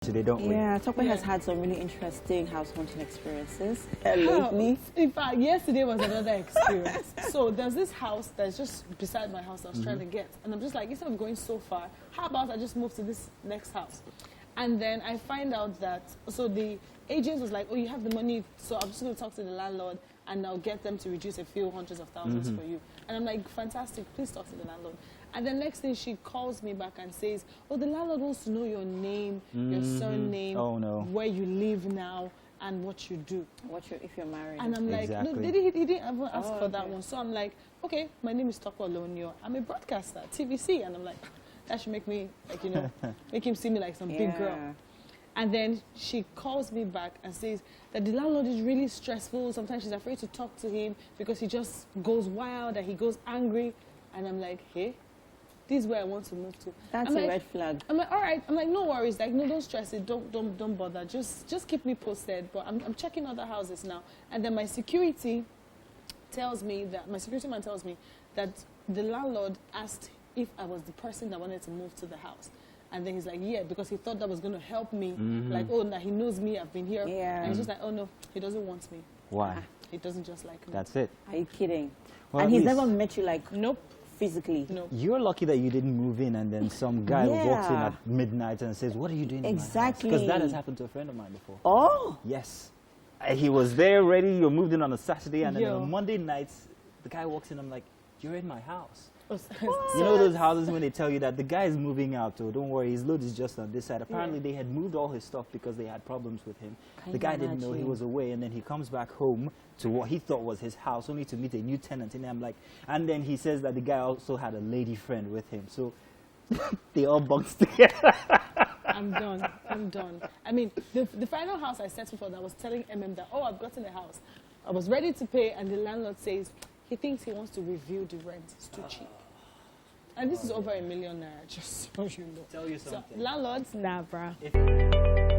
today, don't we? Yeah, Tokwe has had some really interesting house hunting experiences lately. In fact, yesterday was another experience. So there's this house that's just beside my house I was trying to get. And I'm just like, instead of going so far, how about I just move to this next house? And then I find out that, so the agent was like, oh, you have the money, so I'm just going to talk to the landlord and I'll get them to reduce a few hundreds of thousands for you. And I'm like, fantastic, please talk to the landlord. And the next thing she calls me back and says, oh, the landlord wants to know your name, your surname, where you live now, and what you do. If you're married. And I'm like, no, he didn't ever ask for that one. So I'm like, okay, my name is Toko Olonio. I'm a broadcaster, TVC. And I'm like, that should make me, like, you know, make him see me like some big girl. And then she calls me back and says that the landlord is really stressful. Sometimes she's afraid to talk to him because he just goes wild and he goes angry. And I'm like, hey, this is where I want to move to. That's a red flag. I'm like, all right. I'm like, no worries. Like, no, don't stress it. Don't bother. Just keep me posted. But I'm checking other houses now. And then my security man tells me that the landlord asked if I was the person that wanted to move to the house. And then he's like, yeah, because he thought that was going to help me. Like, oh, now he knows me, I've been here. And he's just like, oh, no, he doesn't want me. Why? He doesn't just like me. That's it. Are you kidding? Well, and he's never met you, like, nope, physically? No. You're lucky that you didn't move in and then some guy walks in at midnight and says, what are you doing Exactly. Because that has happened to a friend of mine before. Oh? Yes. He was there ready, you moved in on a Saturday, and then on a Monday night, the guy walks in, I'm like, you're in my house. You know those houses when they tell you that the guy is moving out, oh, don't worry, his load is just on this side. Apparently they had moved all his stuff because they had problems with him. The guy didn't know he was away, and then he comes back home to what he thought was his house, only to meet a new tenant. And I'm like, and then he says that the guy also had a lady friend with him. So they all bunked together. I'm done. I mean, the final house I settled for, that was telling that, oh, I've gotten a house. I was ready to pay, and the landlord says he thinks he wants to review the rent. It's too cheap. And this is over ₦1 million, just so you know. Tell you something. So, landlords, nah, bruh.